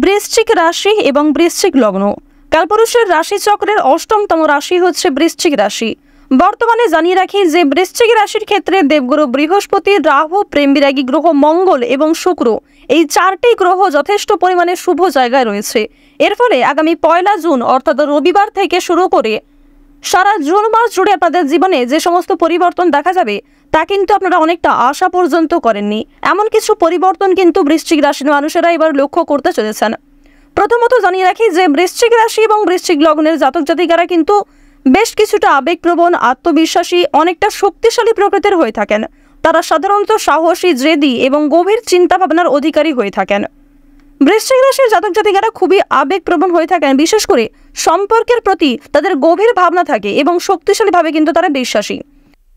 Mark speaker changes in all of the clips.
Speaker 1: বৃশ্চিক রাশি এবং বৃশ্চিক লগ্ন। কালপুরুষের রাশিচক্রের অষ্টমতম রাশি হচ্ছে বৃশ্চিক রাশি। বর্তমানে জানিয়ে রাখি যে বৃশ্চিক রাশির ক্ষেত্রে দেবগুরু বৃহস্পতি, রাহু, প্রেম বিরাগী গ্রহ মঙ্গল এবং শুক্র, এই চারটি গ্রহ যথেষ্ট পরিমাণে শুভ জায়গায় রয়েছে। এর ফলে আগামী 1 জুন অর্থাৎ রবিবার থেকে শুরু করে সারা জুন মাস জুড়ে আপনাদের জীবনে যে সমস্ত পরিবর্তন দেখা যাবে তা কিন্তু আপনারা অনেকটা আশা পর্যন্ত করেননি। এমন কিছু পরিবর্তন কিন্তু বৃশ্চিক রাশির মানুষেরা এবার লক্ষ্য করতে চলেছেন। প্রথমত জানিয়ে রাখি যে বৃশ্চিক রাশি এবং বৃশ্চিক লগ্নের জাতক জাতিকারা কিন্তু বেশ কিছুটা আবেগপ্রবণ, আত্মবিশ্বাসী, অনেকটা শক্তিশালী প্রকৃতির হয়ে থাকেন। তারা সাধারণত সাহসী, জেদি এবং গভীর চিন্তা ভাবনার অধিকারী হয়ে থাকেন। বৃশ্চিক রাশির জাতক জাতিকারা খুবই আবেগপ্রবণ হয়ে থাকেন। বিশেষ করে সম্পর্কের প্রতি তাদের গভীর ভাবনা থাকে এবং শক্তিশালীভাবে কিন্তু তারা বিশ্বাসী।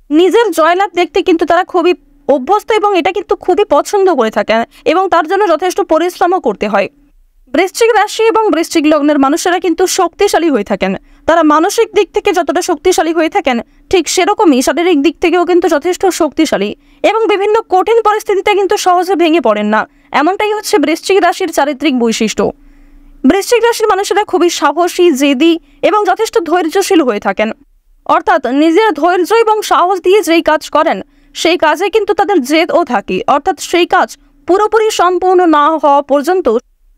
Speaker 1: নিজের জয়লাভ দেখতে কিন্তু তারা খুবই অভ্যস্ত এবং এটা কিন্তু খুবই পছন্দ করে থাকেন এবং তার জন্য যথেষ্ট পরিশ্রমও করতে হয়। বৃশ্চিক রাশি এবং বৃশ্চিক লগ্নের মানুষেরা কিন্তু শক্তিশালী হয়ে থাকেন। তারা মানসিক দিক থেকে যতটা শক্তিশালী হয়ে থাকেন ঠিক সেরকমই শারীরিক দিক থেকেও কিন্তু যথেষ্ট শক্তিশালী এবং বিভিন্ন কঠিন পরিস্থিতিতে কিন্তু সহজে ভেঙে পড়েন না। এমনটাই হচ্ছে বৃশ্চিক রাশির চারিত্রিক বৈশিষ্ট্য। বৃশ্চিক রাশির মানুষেরা খুবই সাহসী, জেদি এবং যথেষ্ট ধৈর্যশীল হয়ে থাকেন। অর্থাৎ নিজের ধৈর্য এবং সাহস দিয়ে যেই কাজ করেন সেই কাজে কিন্তু তাদের জেদও থাকে। অর্থাৎ সেই কাজ পুরোপুরি সম্পূর্ণ না হওয়া পর্যন্ত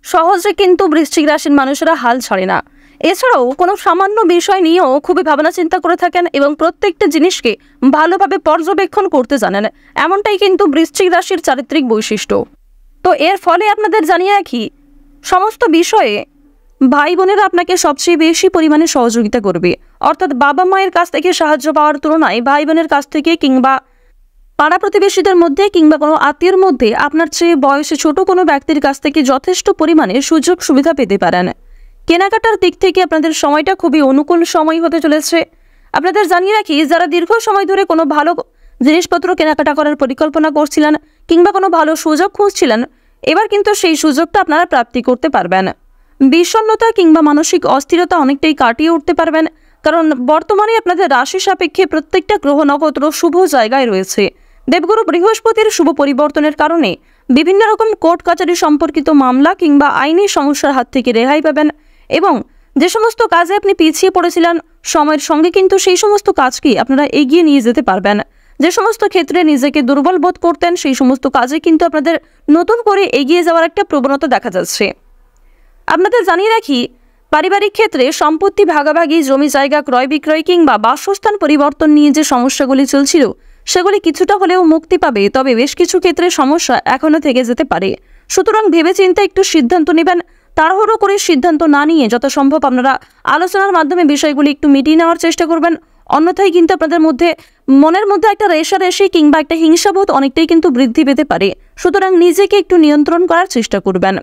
Speaker 1: সহজে কিন্তু বৃশ্চিক রাশির মানুষেরা হাল ছাড়ে না। এছাড়াও কোনো সামান্য বিষয় নিয়েও খুবই ভাবনা চিন্তা করে থাকেন এবং প্রত্যেকটা জিনিসকে ভালোভাবে পর্যবেক্ষণ করতে জানেন। এমনটাই কিন্তু বৃশ্চিক রাশির চারিত্রিক বৈশিষ্ট্য। তো এর ফলে আপনাদের জানিয়ে রাখি, সমস্ত বিষয়ে ভাই বোনেরা আপনাকে সবচেয়ে বেশি পরিমাণে সহযোগিতা করবে। অর্থাৎ বাবা মায়ের কাছ থেকে সাহায্য পাওয়ার তুলনায় ভাই বোনের কাছ থেকে কিংবা পাড়া প্রতিবেশীদের মধ্যে কিংবা কোনো আত্মীয়ের মধ্যে আপনার চেয়ে বয়সে ছোট কোনো ব্যক্তির কাছ থেকে যথেষ্ট পরিমাণে সুযোগ সুবিধা পেতে পারেন। কেনাকাটার দিক থেকে আপনাদের সময়টা খুবই অনুকূল সময় হতে চলেছে। আপনাদের জানিয়ে রাখি, যারা দীর্ঘ সময় ধরে কোনো ভালো জিনিসপত্র কেনাকাটা করার পরিকল্পনা করছিলেন কিংবা কোনো ভালো সুযোগ খুঁজছিলেন, এবার কিন্তু সেই সুযোগটা আপনারা প্রাপ্তি করতে পারবেন। বিষণ্ণতা কিংবা মানসিক অস্থিরতা অনেকটাই কাটিয়ে উঠতে পারবেন, কারণ বর্তমানে আপনাদের রাশি সাপেক্ষে প্রত্যেকটা গ্রহ নক্ষত্র শুভ জায়গায় রয়েছে। দেবগুরু বৃহস্পতির শুভ পরিবর্তনের কারণে বিভিন্ন রকম কোর্ট কাচারি সম্পর্কিত মামলা কিংবা আইনি সমস্যার হাত থেকে রেহাই পাবেন এবং যে সমস্ত কাজে আপনি পিছিয়ে পড়েছিলেন সময়ের সঙ্গে কিন্তু সেই সমস্ত কাজকেই আপনারা এগিয়ে নিয়ে যেতে পারবেন। যে সমস্ত ক্ষেত্রে নিজেকে দুর্বল বোধ করতেন সেই সমস্ত কাজে কিন্তু আপনাদের নতুন করে এগিয়ে যাওয়ার একটা প্রবণতা দেখা যাচ্ছে। আপনাদের জানিয়ে রাখি, পারিবারিক ক্ষেত্রে সম্পত্তি ভাগাভাগি, জমি জায়গা ক্রয় বিক্রয় কিংবা বাসস্থান পরিবর্তন নিয়ে যে সমস্যাগুলি চলছিল সেগুলি কিছুটা হলেও মুক্তি পাবে, তবে বেশ কিছু ক্ষেত্রে সমস্যা এখনও থেকে যেতে পারে। সুতরাং ভেবেচিন্তে একটু সিদ্ধান্ত নেবেন। তাড়াহুড়ো করে সিদ্ধান্ত না নিয়ে যত সম্ভব আপনারা আলোচনার মাধ্যমে বিষয়গুলি একটু মিটিয়ে নেওয়ার চেষ্টা করবেন। অন্যথায় কিন্তু আপনাদের মধ্যে মনের মধ্যে একটা রেষারেষি কিংবা একটা হিংসাবোধ অনেকটাই কিন্তু বৃদ্ধি পেতে পারে। সুতরাং নিজেকে একটু নিয়ন্ত্রণ করার চেষ্টা করবেন।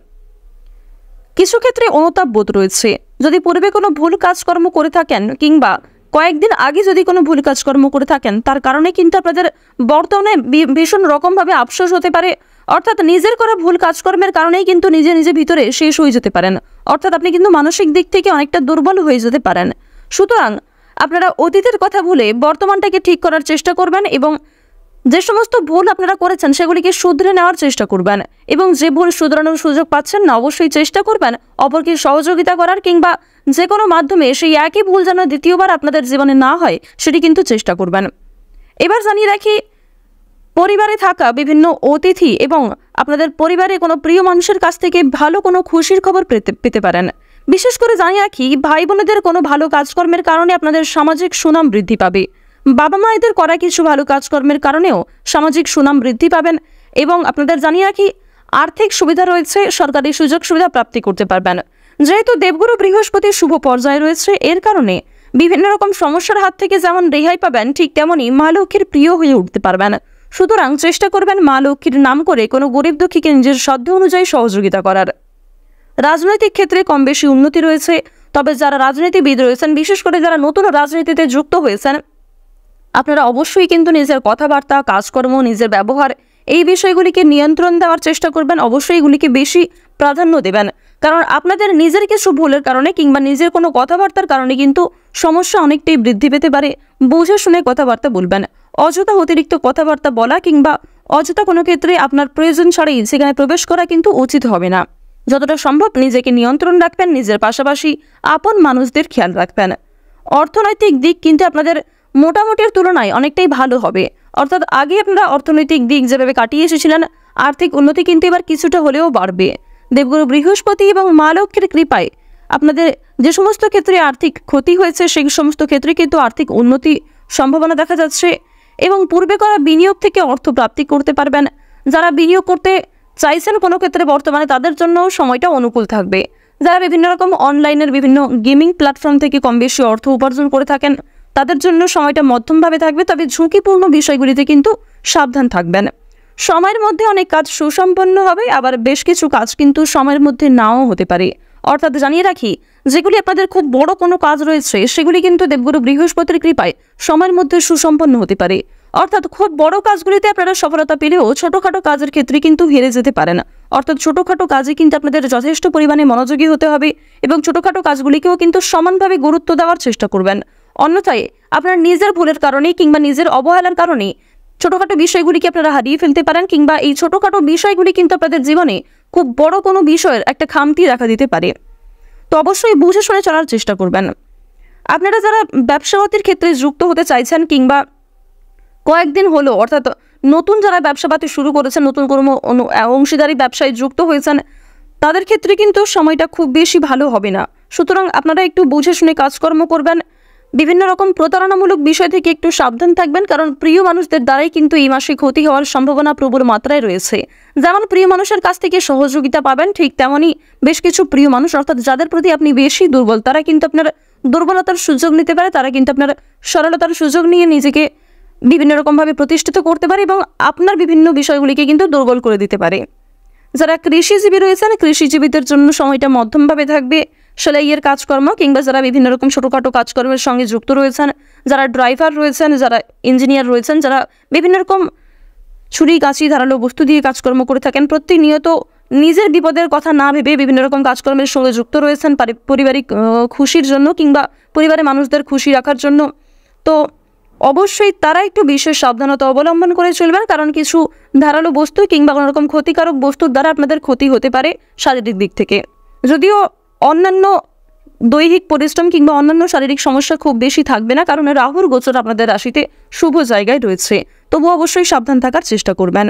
Speaker 1: কিছু ক্ষেত্রে অনুতাপ বোধ রয়েছে। যদি পূর্বে কোনো ভুল কাজকর্ম করে থাকেন কিংবা কয়েকদিন আগে যদি কোনো ভুল কাজকর্ম করে থাকেন তার কারণে কিন্তু আপনাদের বর্তমানে ভীষণ রকমভাবে আফসোস হতে পারে। অর্থাৎ নিজের করা ভুল কাজকর্মের কারণেই কিন্তু নিজে নিজে ভিতরে শেষ হয়ে যেতে পারেন। অর্থাৎ আপনি কিন্তু মানসিক দিক থেকে অনেকটা দুর্বল হয়ে যেতে পারেন। সুতরাং আপনারা অতীতের কথা ভুলে বর্তমানটাকে ঠিক করার চেষ্টা করবেন এবং যে সমস্ত ভুল আপনারা করেছেন সেগুলিকে শুধরে নেওয়ার চেষ্টা করবেন এবং যে ভুল শুধরানোর সুযোগ পাচ্ছেন না অবশ্যই চেষ্টা করবেন অপরকে সহযোগিতা করার কিংবা যে কোনো মাধ্যমে সেই একই ভুল যেন দ্বিতীয়বার আপনাদের জীবনে না হয় সেটি কিন্তু চেষ্টা করবেন। এবার জানিয়ে রাখি, পরিবারে থাকা বিভিন্ন অতিথি এবং আপনাদের পরিবারে কোনো প্রিয় মানুষের কাছ থেকে ভালো কোনো খুশির খবর পেতে পারেন। বিশেষ করে জানিয়ে রাখি, ভাই বোনেদের কোনো ভালো কাজকর্মের কারণে আপনাদের সামাজিক সুনাম বৃদ্ধি পাবে। বাবা মায়েদের করা কিছু ভালো কাজকর্মের কারণেও সামাজিক সুনাম বৃদ্ধি পাবেন এবং আপনাদের জানিয়ে রাখি, আর্থিক সুবিধা রয়েছে, সরকারি সুযোগ সুবিধা প্রাপ্তি করতে পারবেন। যেহেতু দেবগুরু বৃহস্পতির শুভ পর্যায়ে রয়েছে, এর কারণে বিভিন্ন রকম সমস্যার হাত থেকে যেমন রেহাই পাবেন ঠিক তেমনই মা লক্ষ্মীর প্রিয় হয়ে উঠতে পারবেন। সুতরাং চেষ্টা করবেন মা লক্ষ্মীর নাম করে কোনো গরিব দুঃখীকে নিজের সাধ্য অনুযায়ী সহযোগিতা করার। রাজনৈতিক ক্ষেত্রে কম বেশি উন্নতি রয়েছে, তবে যারা রাজনীতিবিদ রয়েছেন, বিশেষ করে যারা নতুন রাজনীতিতে যুক্ত হয়েছেন, আপনারা অবশ্যই কিন্তু নিজের কথাবার্তা, কাজকর্ম, নিজের ব্যবহার এই বিষয়গুলিকে নিয়ন্ত্রণ দেওয়ার চেষ্টা করবেন। অবশ্যই এগুলিকে বেশি প্রাধান্য দেবেন, কারণ আপনাদের নিজের কিছু ভুলের কারণে কিংবা নিজের কোনো কথাবার্তার কারণে কিন্তু সমস্যা অনেকটাই বৃদ্ধি পেতে পারে। বুঝে শুনে কথাবার্তা বলবেন। অযথা অতিরিক্ত কথাবার্তা বলা কিংবা অযথা কোনো ক্ষেত্রে আপনার প্রয়োজন ছাড়াই সেখানে প্রবেশ করা কিন্তু উচিত হবে না। যতটা সম্ভব নিজেকে নিয়ন্ত্রণ রাখবেন, নিজের পাশাপাশি আপন মানুষদের খেয়াল রাখবেন। অর্থনৈতিক দিক কিন্তু আপনাদের মোটামুটির তুলনায় অনেকটাই ভালো হবে। অর্থাৎ আগে আপনারা অর্থনৈতিক দিক যেভাবে কাটিয়ে এসেছিলেন, আর্থিক উন্নতি কিন্তু এবার কিছুটা হলেও বাড়বে। দেবগুরু বৃহস্পতি এবং মা লক্ষ্মীর কৃপায় আপনাদের যে সমস্ত ক্ষেত্রে আর্থিক ক্ষতি হয়েছে সেই সমস্ত ক্ষেত্রে কিন্তু আর্থিক উন্নতি সম্ভাবনা দেখা যাচ্ছে এবং পূর্বে করা বিনিয়োগ থেকে অর্থ প্রাপ্তি করতে পারবেন। যারা বিনিয়োগ করতে চাইছেন কোনো ক্ষেত্রে বর্তমানে, তাদের জন্য সময়টা অনুকূল থাকবে। যারা বিভিন্ন রকম অনলাইনের বিভিন্ন গেমিং প্ল্যাটফর্ম থেকে কম বেশি অর্থ উপার্জন করে থাকেন, তাদের জন্য সময়টা মধ্যমভাবে থাকবে, তবে ঝুঁকিপূর্ণ বিষয়গুলিতে কিন্তু সাবধান থাকবেন। সময়ের মধ্যে অনেক কাজ সুসম্পন্ন হবে, আবার বেশ কিছু কাজ কিন্তু সময়ের মধ্যে নাও হতে পারে। অর্থাৎ জানিয়ে রাখি, যেগুলি আপনাদের খুব বড় কোনো কাজ রয়েছে সেগুলি কিন্তু দেবগুরু বৃহস্পতির কৃপায় সময়ের মধ্যে সুসম্পন্ন হতে পারে। অর্থাৎ খুব বড় কাজগুলিতে আপনারা সফলতা পেলেও ছোটোখাটো কাজের ক্ষেত্রে কিন্তু হেরে যেতে পারেন। অর্থাৎ ছোটোখাটো কাজে কিন্তু আপনাদের যথেষ্ট পরিমাণে মনোযোগী হতে হবে এবং ছোটোখাটো কাজগুলিকেও কিন্তু সমানভাবে গুরুত্ব দেওয়ার চেষ্টা করবেন। অন্যথায় আপনার নিজের ভুলের কারণে কিংবা নিজের অবহেলার কারণে ছোটোখাটো বিষয়গুলিকে আপনারা হারিয়ে ফেলতে পারেন, কিংবা এই ছোটোখাটো বিষয়গুলি কিন্তু আপনাদের জীবনে খুব বড় কোনো বিষয়ের একটা খামতি দেখা দিতে পারে। তো অবশ্যই বুঝে শুনে চলার চেষ্টা করবেন। আপনারা যারা ব্যবসাপাতির ক্ষেত্রে যুক্ত হতে চাইছেন কিংবা কয়েকদিন হলো, অর্থাৎ নতুন যারা ব্যবসাপাতি শুরু করেছেন, নতুন কোনো অংশীদারি ব্যবসায় যুক্ত হয়েছেন, তাদের ক্ষেত্রে কিন্তু সময়টা খুব বেশি ভালো হবে না। সুতরাং আপনারা একটু বুঝে শুনে কাজকর্ম করবেন। বিভিন্ন রকম প্রতারণামূলক বিষয় থেকে একটু সাবধান থাকবেন, কারণ প্রিয় মানুষদের দ্বারাই কিন্তু এই মাসে ক্ষতি হওয়ার সম্ভাবনা প্রবল মাত্রায় রয়েছে। যেমন প্রিয় মানুষের কাছ থেকে সহযোগিতা পাবেন, ঠিক তেমনই বেশ কিছু প্রিয় মানুষ, অর্থাৎ যাদের প্রতি আপনি বেশি দুর্বল, তারা কিন্তু আপনার দুর্বলতার সুযোগ নিতে পারে, তারা কিন্তু আপনার সরলতার সুযোগ নিয়ে নিজেকে বিভিন্ন রকমভাবে প্রতিষ্ঠিত করতে পারে এবং আপনার বিভিন্ন বিষয়গুলিকে কিন্তু দুর্বল করে দিতে পারে। যারা কৃষিজীবী রয়েছেন, কৃষিজীবীদের জন্য সময়টা মধ্যমভাবে থাকবে। সেলাইয়ের কাজকর্ম কিংবা যারা বিভিন্ন রকম ছোটোখাটো কাজকর্মের সঙ্গে যুক্ত রয়েছেন, যারা ড্রাইভার রয়েছেন, যারা ইঞ্জিনিয়ার রয়েছেন, যারা বিভিন্ন রকম ছুরি কাঁচি ধারালো বস্তু দিয়ে কাজকর্ম করে থাকেন, প্রতিনিয়ত নিজের বিপদের কথা না ভেবে বিভিন্ন রকম কাজকর্মের সঙ্গে যুক্ত রয়েছেন পারিবারিক খুশির জন্য কিংবা পরিবারের মানুষদের খুশি রাখার জন্য, তো অবশ্যই তারা একটু বিশেষ সাবধানতা অবলম্বন করে চলবেন, কারণ কিছু ধারালো বস্তু কিংবা কোনো রকম ক্ষতিকারক বস্তুর দ্বারা আপনাদের ক্ষতি হতে পারে শারীরিক দিক থেকে। যদিও অন্যান্য দৈহিক পরিশ্রম কিংবা অন্যান্য শারীরিক সমস্যা খুব বেশি থাকবে না, কারণ রাহুর গোচর আপনাদের রাশিতে শুভ জায়গায় রয়েছে, তবু অবশ্যই সাবধান থাকার চেষ্টা করবেন।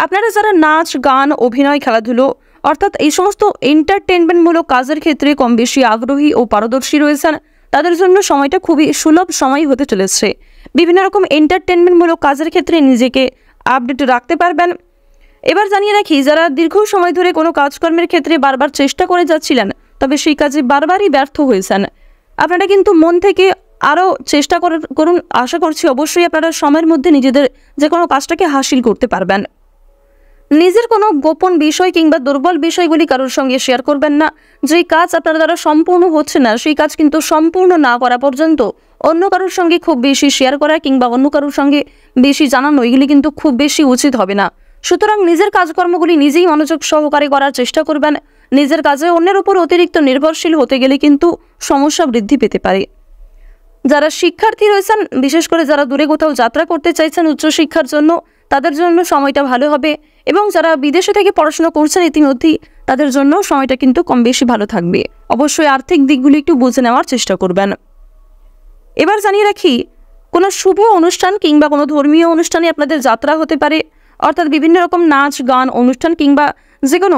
Speaker 1: আপনারা যারা নাচ, গান, অভিনয়, খেলাধুলো অর্থাৎ এই সমস্ত এন্টারটেনমেন্টমূলক কাজের ক্ষেত্রে কম বেশি আগ্রহী ও পারদর্শী রয়েছেন, তাদের জন্য সময়টা খুবই সুলভ সময় হতে চলেছে। বিভিন্ন রকম এন্টারটেনমেন্টমূলক কাজের ক্ষেত্রে নিজেকে আপডেট রাখতে পারবেন। এবার জানিয়ে রাখি, যারা দীর্ঘ সময় ধরে কোনো কাজকর্মের ক্ষেত্রে বারবার চেষ্টা করে যাচ্ছিলেন, তবে সেই কাজে বারবারই ব্যর্থ হয়েছেন, আপনারা কিন্তু মন থেকে আরও চেষ্টা করুন। আশা করছি অবশ্যই আপনারা সময়ের মধ্যে নিজেদের যে কোনো কাজটাকে হাসিল করতে পারবেন। নিজের কোনো গোপন বিষয় কিংবা দুর্বল বিষয়গুলি কারোর সঙ্গে শেয়ার করবেন না। যেই কাজ আপনার দ্বারা সম্পূর্ণ হচ্ছে না, সেই কাজ কিন্তু সম্পূর্ণ না করা পর্যন্ত অন্য কারোর সঙ্গে খুব বেশি শেয়ার করা কিংবা অন্য কারোর সঙ্গে বেশি জানানো, এগুলি কিন্তু খুব বেশি উচিত হবে না। সুতরাং নিজের কাজকর্মগুলি নিজেই মনোযোগ সহকারে করার চেষ্টা করবেন। নিজের কাজে অন্যের উপর অতিরিক্ত নির্ভরশীল হতে গেলে কিন্তু সমস্যা বৃদ্ধি পেতে পারে। যারা শিক্ষার্থী রয়েছেন, বিশেষ করে যারা দূরে কোথাও যাত্রা করতে চাইছেন উচ্চশিক্ষার জন্য, তাদের জন্য সময়টা ভালো হবে এবং যারা বিদেশে থেকে পড়াশোনা করছেন ইতিমধ্যেই, তাদের জন্য সময়টা কিন্তু কম বেশি ভালো থাকবে। অবশ্যই আর্থিক দিকগুলি একটু বুঝে নেওয়ার চেষ্টা করবেন। এবার জানিয়ে রাখি, কোনো শুভ অনুষ্ঠান কিংবা কোনো ধর্মীয় অনুষ্ঠানে আপনাদের যাত্রা হতে পারে, অর্থাৎ বিভিন্ন রকম নাচ, গান, অনুষ্ঠান কিংবা যে কোনো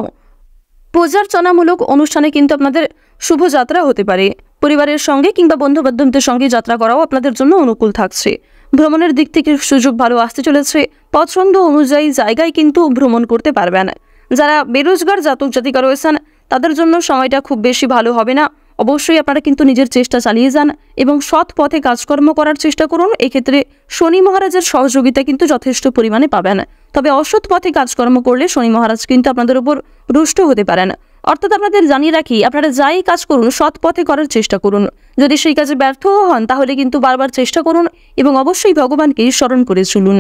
Speaker 1: পূজার্চনামূলক অনুষ্ঠানে কিন্তু আপনাদের শুভযাত্রা হতে পারে। পরিবারের সঙ্গে কিংবা বন্ধুবান্ধবদের সঙ্গে যাত্রা করাও আপনাদের জন্য অনুকূল থাকছে। ভ্রমণের দিক থেকে সুযোগ ভালো আসতে চলেছে। পছন্দ অনুযায়ী জায়গায় কিন্তু ভ্রমণ করতে পারবেন। যারা বেরোজগার জাতক জাতিকা রয়েছেন, তাদের জন্য সময়টা খুব বেশি ভালো হবে না। অবশ্যই আপনারা কিন্তু নিজের চেষ্টা চালিয়ে যান এবং সৎ পথে কাজকর্ম করার চেষ্টা করুন। এক্ষেত্রে শনি মহারাজের সহযোগিতা কিন্তু যথেষ্ট পরিমাণে পাবেন। তবে অসৎ পথে কাজকর্ম করলে শনি মহারাজ কিন্তু আপনাদের উপর রুষ্ট হতে পারেন। অর্থাৎ আপনাদের জানিয়ে রাখি, আপনারা যাই কাজ করুন সৎ পথে করার চেষ্টা করুন। যদি সেই কাজে ব্যর্থ হন, তাহলে কিন্তু বারবার চেষ্টা করুন এবং অবশ্যই ভগবানকে স্মরণ করে চলুন।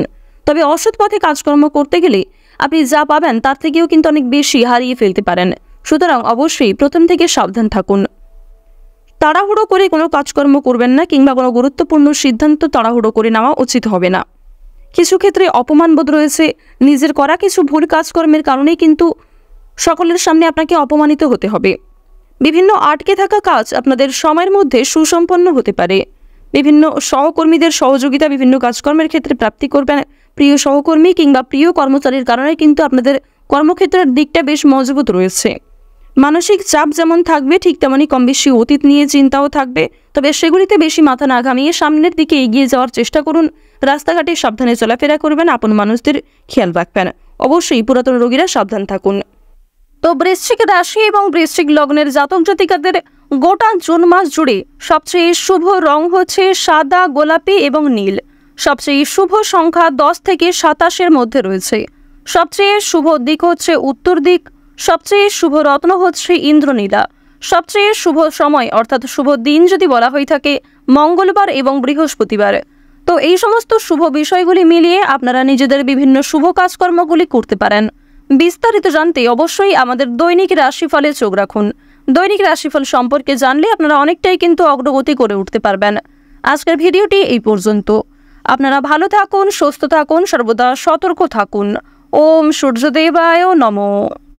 Speaker 1: তবে অসৎ পথে কাজকর্ম করতে গেলে আপনি যা পাবেন তার থেকেও কিন্তু অনেক বেশি হারিয়ে ফেলতে পারেন। সুতরাং অবশ্যই প্রথম থেকে সাবধান থাকুন। তাড়াহুড়ো করে কোনো কাজকর্ম করবেন না কিংবা কোনো গুরুত্বপূর্ণ সিদ্ধান্ত তাড়াহুড়ো করে নেওয়া উচিত হবে না। কিছু ক্ষেত্রে অপমানবোধ রয়েছে। নিজের করা কিছু ভুল কাজকর্মের কারণেই কিন্তু সকলের সামনে আপনাকে অপমানিত হতে হবে। বিভিন্ন আটকে থাকা কাজ আপনাদের সময়ের মধ্যে সুসম্পন্ন হতে পারে। বিভিন্ন সহকর্মীদের সহযোগিতা বিভিন্ন কাজকর্মের ক্ষেত্রে প্রাপ্তি করবেন। প্রিয় সহকর্মী কিংবা প্রিয় কর্মচারীর কারণে কিন্তু আপনাদের কর্মক্ষেত্রের দিকটা বেশ মজবুত রয়েছে। মানসিক চাপ যেমন থাকবে ঠিক তেমনই কম বেশি অতীত নিয়ে চিন্তাও থাকবে, তবে সেগুলিতে বেশি মাথা না ঘামিয়ে সামনের দিকে এগিয়ে যাওয়ার চেষ্টা করুন। রাস্তাঘাটে সাবধানে চলাফেরা করবেন, আপন মানুষদের খেয়াল রাখবেন। অবশ্যই পুরাতন রোগীরা সাবধান থাকুন। তো বৃশ্চিক রাশি এবং বৃশ্চিক লগ্নের জাতক জাতিকাদের গোটা জুন মাস জুড়ে সবচেয়ে শুভ রং হচ্ছে সাদা, গোলাপি এবং নীল। সবচেয়ে শুভ সংখ্যা 10 থেকে 27-এর মধ্যে রয়েছে। সবচেয়ে শুভ দিক হচ্ছে উত্তর দিক। সবচেয়ে শুভ রত্ন হচ্ছে ইন্দ্রনীলা। সবচেয়ে শুভ সময় অর্থাৎ শুভ দিন যদি বলা হয়ে থাকে মঙ্গলবার এবং বৃহস্পতিবার। তো এই সমস্ত শুভ বিষয়গুলি মিলিয়ে আপনারা নিজেদের বিভিন্ন শুভ কাজকর্মগুলি করতে পারেন। বিস্তারিত জানতে অবশ্যই আমাদের দৈনিক রাশিফলে চোখ রাখুন। দৈনিক রাশিফল সম্পর্কে জানলে আপনারা অনেকটাই কিন্তু অগ্রগতি করে উঠতে পারবেন। আজকের ভিডিওটি এই পর্যন্ত। আপনারা ভালো থাকুন, সুস্থ থাকুন, সর্বদা সতর্ক থাকুন। ওম সূর্যদেবায় নমঃ।